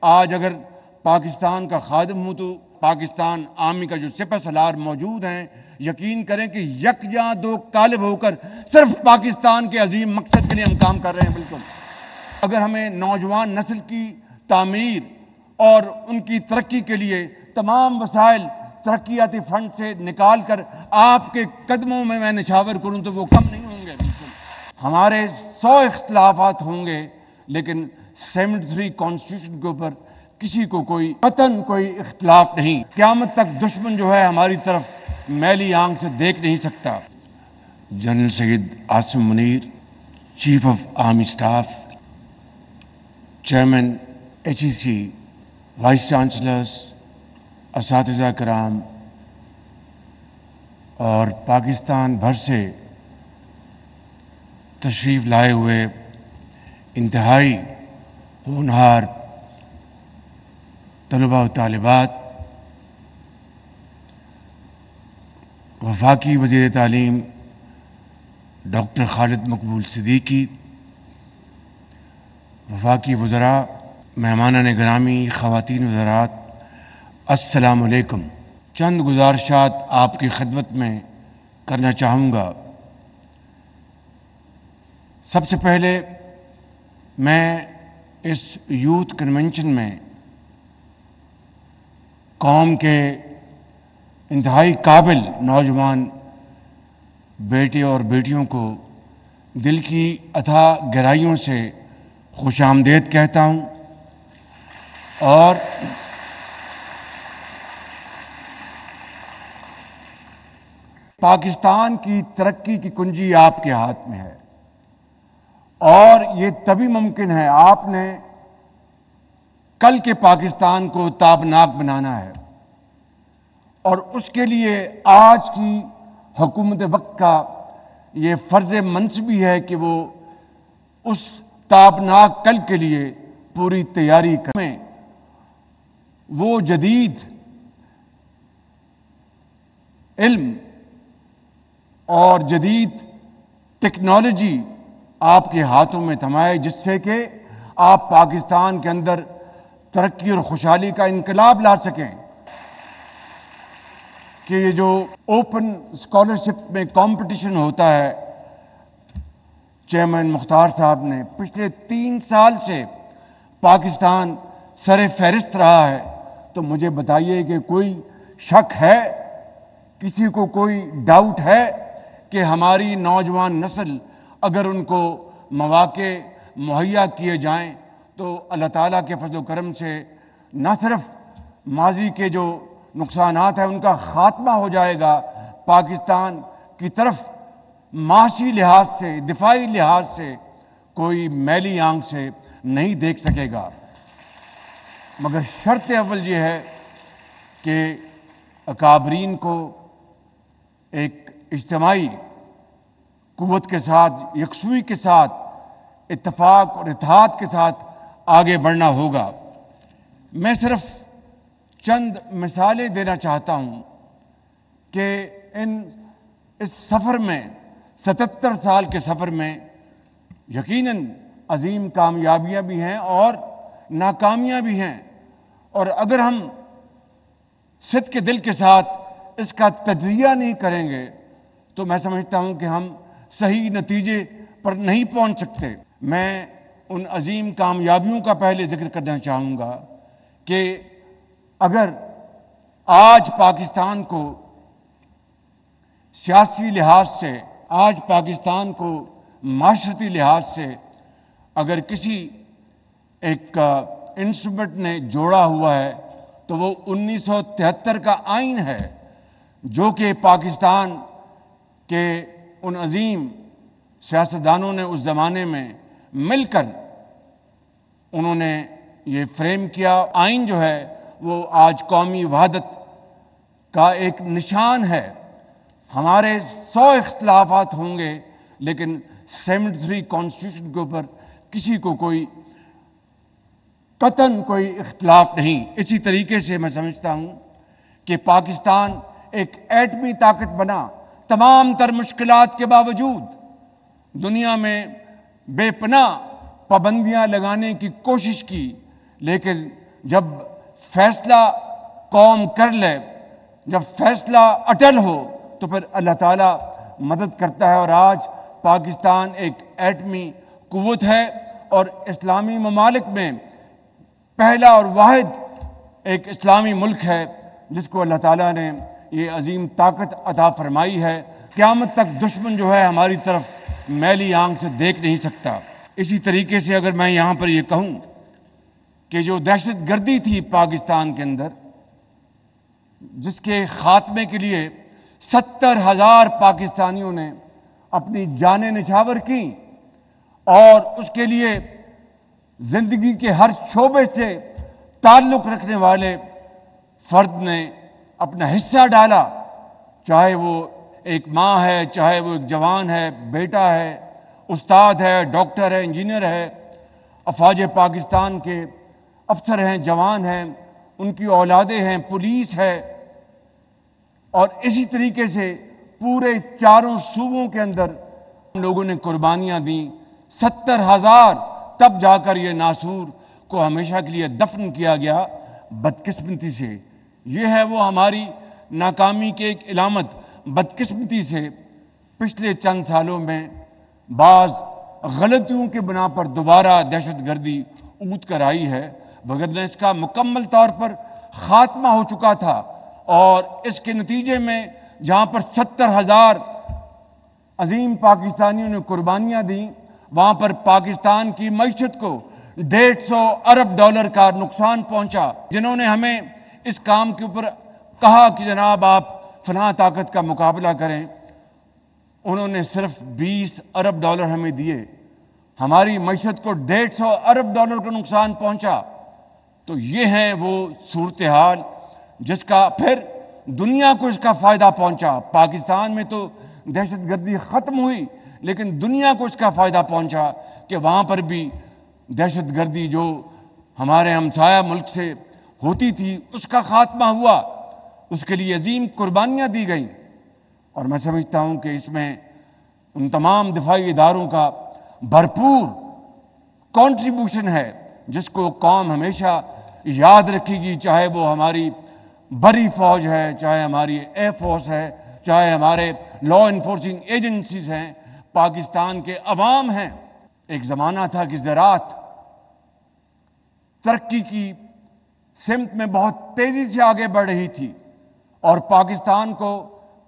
آج اگر پاکستان کا خادم ہوں تو پاکستان آرمی کا جو سپہ سالار موجود ہیں، یقین کریں کہ یکجا دو قالب ہو کر صرف پاکستان کے عظیم مقصد کے لیے ہم کام کر رہے ہیں۔ بالکل اگر ہمیں نوجوان نسل کی تعمیر اور ان کی ترقی کے لیے تمام وسائل ترقیاتی فنڈ سے نکال کر آپ کے قدموں میں نچھاور کروں تو وہ کم نہیں ہوں گے۔ بالکل ہمارے 100 اختلافات ہوں گے، لیکن 73 کانسٹیٹیوشن کے اوپر کسی کو کوئی اختلاف نہیں۔ قیامت تک دشمن جو ہے ہماری طرف میلی آنکھ سے دیکھ نہیں سکتا۔ General Syed Asim Munir, chief of army staff, chairman HEC، vice chancellors, اساتذہ کرام اور پاکستان بھر سے تشریف لائے ہوئے انتہائی ہونہار طلباء و طالبات، وفاقی وزیر تعلیم ڈاکٹر خالد مقبول صدیقی، وفاقی وزراء، مہمانان گرامی، خواتین وزرات، السلام علیکم۔ چند گزارشات آپ کی خدمت میں کرنا چاہوں گا۔ سب سے پہلے میں اس یوتھ کنونشن میں قوم کے انتہائی قابل نوجوان بیٹے اور بیٹیوں کو دل کی اتھاہ گہرائیوں سے خوش آمدید کہتا ہوں، اور پاکستان کی ترقی کی کنجی آپ کے ہاتھ میں ہے، اور یہ تبھی ممکن ہے، آپ نے کل کے پاکستان کو تابناک بنانا ہے، اور اس کے لیے آج کی حکومت وقت کا یہ فرض منصبی ہے کہ وہ اس تابناک کل کے لیے پوری تیاری کریں۔ وہ جدید علم اور جدید ٹیکنالوجی آپ کے ہاتھوں میں تھمائے، جس سے کہ آپ پاکستان کے اندر ترقی اور خوشحالی کا انقلاب لا سکیں۔ کہ یہ جو اوپن اسکالرشپ میں کمپٹیشن ہوتا ہے، چیئرمین مختار صاحب نے پچھلے 3 سال سے پاکستان سر فہرست رہا ہے، تو مجھے بتائیے کہ کوئی شک ہے، کسی کو کوئی ڈاؤٹ ہے کہ ہماری نوجوان نسل اگر ان کو مواقع مہیا کیے جائیں تو اللہ تعالیٰ کے فضل و کرم سے نہ صرف ماضی کے جو نقصانات ہیں ان کا خاتمہ ہو جائے گا، پاکستان کی طرف معاشی لحاظ سے، دفاعی لحاظ سے کوئی میلی آنکھ سے نہیں دیکھ سکے گا۔ مگر شرط اول یہ ہے کہ اکابرین کو ایک اجتماعی قوت کے ساتھ، یکسوئی کے ساتھ، اتفاق اور اتحاد کے ساتھ آگے بڑھنا ہوگا۔ میں صرف چند مثالیں دینا چاہتا ہوں کہ اس سفر میں، 77 سال کے سفر میں یقیناً عظیم کامیابیاں بھی ہیں اور ناکامیاں بھی ہیں، اور اگر ہم صدق کے دل کے ساتھ اس کا تجزیہ نہیں کریں گے تو میں سمجھتا ہوں کہ ہم صحیح نتیجے پر نہیں پہنچ سکتے۔ میں ان عظیم کامیابیوں کا پہلے ذکر کرنا چاہوں گا کہ اگر آج پاکستان کو سیاسی لحاظ سے، آج پاکستان کو معاشرتی لحاظ سے اگر کسی ایک انسٹرومنٹ نے جوڑا ہوا ہے تو وہ 1973 کا آئین ہے، جو کہ پاکستان کے ان عظیم سیاستدانوں نے اس زمانے میں مل کر انہوں نے یہ فریم کیا۔ آئین جو ہے وہ آج قومی وحدت کا ایک نشان ہے۔ ہمارے 100 اختلافات ہوں گے، لیکن 73 کانسٹیٹیوشن کے اوپر کسی کو کوئی اختلاف نہیں۔ اسی طریقے سے میں سمجھتا ہوں کہ پاکستان ایک ایٹمی طاقت بنا، تمام تر مشکلات کے باوجود دنیا میں بے پناہ پابندیاں لگانے کی کوشش کی، لیکن جب فیصلہ قوم کر لے، جب فیصلہ اٹل ہو تو پھر اللہ تعالیٰ مدد کرتا ہے۔ اور آج پاکستان ایک ایٹمی قوت ہے اور اسلامی ممالک میں پہلا اور واحد ایک اسلامی ملک ہے جس کو اللہ تعالیٰ نے یہ عظیم طاقت عطا فرمائی ہے۔ قیامت تک دشمن جو ہے ہماری طرف میلی آنکھ سے دیکھ نہیں سکتا۔ اسی طریقے سے اگر میں یہاں پر یہ کہوں کہ جو دہشت گردی تھی پاکستان کے اندر، جس کے خاتمے کے لیے 70,000 پاکستانیوں نے اپنی جانیں نچھاور کیں اور اس کے لیے زندگی کے ہر شعبے سے تعلق رکھنے والے فرد نے اپنا حصہ ڈالا، چاہے وہ ایک ماں ہے، چاہے وہ ایک جوان ہے، بیٹا ہے، استاد ہے، ڈاکٹر ہے، انجینئر ہے، افواج پاکستان کے افسر ہیں، جوان ہیں، ان کی اولادیں ہیں، پولیس ہے، اور اسی طریقے سے پورے چاروں صوبوں کے اندر لوگوں نے قربانیاں دیں۔ 70,000 تب جا کر یہ ناسور کو ہمیشہ کے لیے دفن کیا گیا بدقسمتی سے۔ یہ ہے وہ ہماری ناکامی کی ایک علامت۔ بدقسمتی سے پچھلے چند سالوں میں بعض غلطیوں کے بنا پر دوبارہ دہشت گردی اونت کر آئی ہے، وگرنہ اس کا مکمل طور پر خاتمہ ہو چکا تھا۔ اور اس کے نتیجے میں جہاں پر 70,000 عظیم پاکستانیوں نے قربانیاں دیں، وہاں پر پاکستان کی معیشت کو $150 ارب کا نقصان پہنچا۔ جنہوں نے ہمیں اس کام کے اوپر کہا کہ جناب آپ فلاں طاقت کا مقابلہ کریں، انہوں نے صرف $20 ارب ہمیں دیے، ہماری معیشت کو $150 ارب کا نقصان پہنچا۔ تو یہ ہے وہ صورتحال جس کا پھر دنیا کو اس کا فائدہ پہنچا۔ پاکستان میں تو دہشت گردی ختم ہوئی، لیکن دنیا کو اس کا فائدہ پہنچا کہ وہاں پر بھی دہشت گردی جو ہمارے ہمسایہ ملک سے ہوتی تھی اس کا خاتمہ ہوا، اس کے لیے عظیم قربانیاں دی گئیں۔ اور میں سمجھتا ہوں کہ اس میں ان تمام دفاعی اداروں کا بھرپور کنٹریبیوشن ہے جس کو قوم ہمیشہ یاد رکھے گی، چاہے وہ ہماری بری فوج ہے، چاہے ہماری ایئر فورس ہے، چاہے ہمارے لا انفورسنگ ایجنسیز ہیں، پاکستان کے عوام ہیں۔ ایک زمانہ تھا کہ زراعت ترقی کی سمت میں بہت تیزی سے آگے بڑھ رہی تھی اور پاکستان کو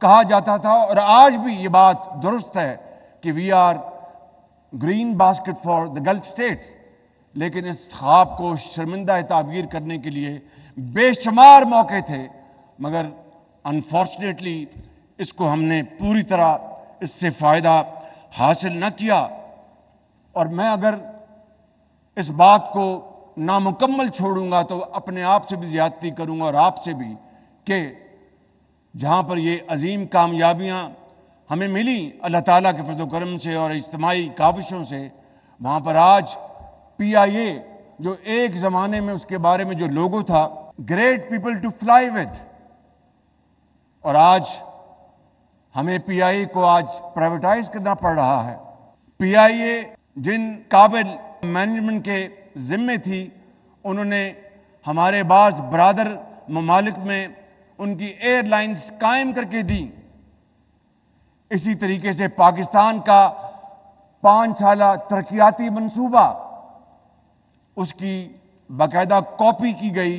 کہا جاتا تھا، اور آج بھی یہ بات درست ہے کہ we are green basket for the Gulf states, لیکن اس خواب کو شرمندہ تعبیر کرنے کے لیے بے شمار موقع تھے، مگر انفارچونیٹلی اس کو ہم نے پوری طرح اس سے فائدہ حاصل نہ کیا۔ اور میں اگر اس بات کو نامکمل چھوڑوں گا تو اپنے آپ سے بھی زیادتی کروں گا اور آپ سے بھی، کہ جہاں پر یہ عظیم کامیابیاں ہمیں ملی اللہ تعالیٰ کے فضل و کرم سے اور اجتماعی کاوشوں سے، وہاں پر آج پی آئی اے جو ایک زمانے میں اس کے بارے میں جو لوگو تھا great people to fly with, اور آج ہمیں پی آئی اے کو آج پرائیویٹائز کرنا پڑ رہا ہے۔ پی آئی اے جن قابل مینجمنٹ کے ذمے تھی، انہوں نے ہمارے بعض برادر ممالک میں ان کی ایئر لائنز قائم کر کے دیں۔ اسی طریقے سے پاکستان کا 5 سالہ ترقیاتی منصوبہ، اس کی باقاعدہ کاپی کی گئی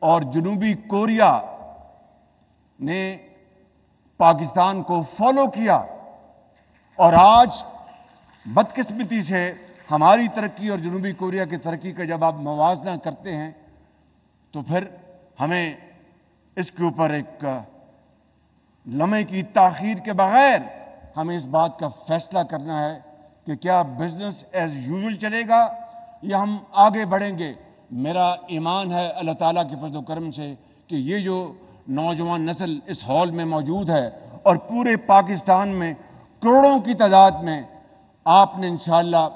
اور جنوبی کوریا نے پاکستان کو فالو کیا، اور آج بدقسمتی سے ہماری ترقی اور جنوبی کوریا کی ترقی کا جب آپ موازنہ کرتے ہیں تو پھر ہمیں اس کے اوپر ایک لمحے کی تاخیر کے بغیر ہمیں اس بات کا فیصلہ کرنا ہے کہ کیا بزنس ایز یوزول چلے گا یا ہم آگے بڑھیں گے۔ میرا ایمان ہے اللہ تعالیٰ کے فضل و کرم سے کہ یہ جو نوجوان نسل اس ہال میں موجود ہے اور پورے پاکستان میں کروڑوں کی تعداد میں، آپ نے انشاءاللہ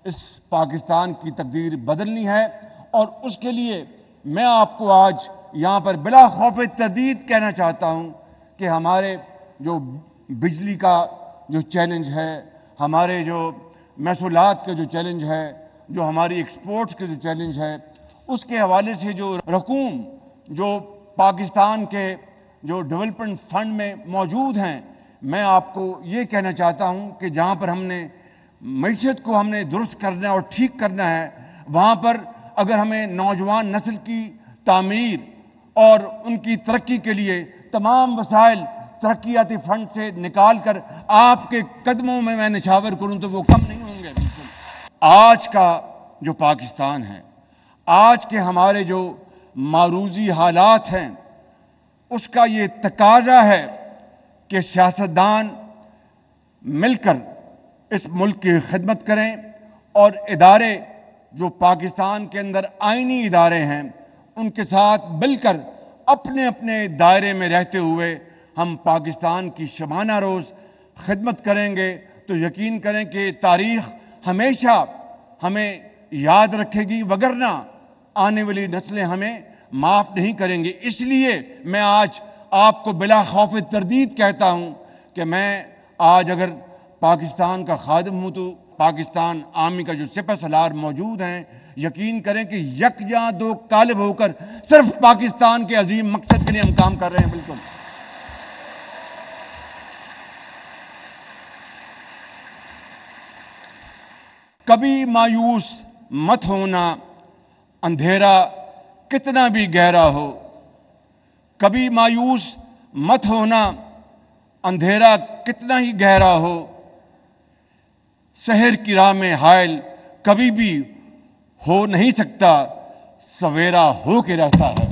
اس پاکستان کی تقدیر بدلنی ہے، اور اس کے لیے میں آپ کو آج یہاں پر بلا خوف تردید کہنا چاہتا ہوں کہ ہمارے جو بجلی کا جو چیلنج ہے، ہمارے جو محصولات کا جو چیلنج ہے، جو ہماری ایکسپورٹس کے جو چیلنج ہے، اس کے حوالے سے جو رقوم جو پاکستان کے جو ڈیولپمنٹ فنڈ میں موجود ہیں، میں آپ کو یہ کہنا چاہتا ہوں کہ جہاں پر ہم نے معیشت کو ہم نے درست کرنا اور ٹھیک کرنا ہے، وہاں پر اگر ہمیں نوجوان نسل کی تعمیر اور ان کی ترقی کے لیے تمام وسائل ترقیاتی فنڈ سے نکال کر آپ کے قدموں میں نچھاور کروں تو وہ کم نہیں ہوں گے۔ آج کا جو پاکستان ہے، آج کے ہمارے جو معروضی حالات ہیں، اس کا یہ تقاضا ہے کہ سیاستدان مل کر اس ملک کی خدمت کریں، اور ادارے جو پاکستان کے اندر آئینی ادارے ہیں ان کے ساتھ مل کر اپنے اپنے دائرے میں رہتے ہوئے ہم پاکستان کی شبانہ روز خدمت کریں گے تو یقین کریں کہ تاریخ ہمیشہ ہمیں یاد رکھے گی، وگرنہ آنے والی نسلیں ہمیں معاف نہیں کریں گے۔ اس لیے میں آج آپ کو بلا خوف تردید کہتا ہوں کہ میں آج اگر پاکستان کا خادم ہوں تو پاکستان آرمی کا جو سپہ سالار موجود ہیں، یقین کریں کہ یکجاں دو قالب ہو کر صرف پاکستان کے عظیم مقصد کے لیے ہم کام کر رہے ہیں۔ بالکل کبھی مایوس مت ہونا، اندھیرا کتنا بھی گہرا ہو۔ کبھی مایوس مت ہونا، اندھیرا کتنا ہی گہرا ہو۔ سحر کی راہ میں حائل کبھی بھی ہو نہیں سکتا، سویرا ہو کے رہتا ہے۔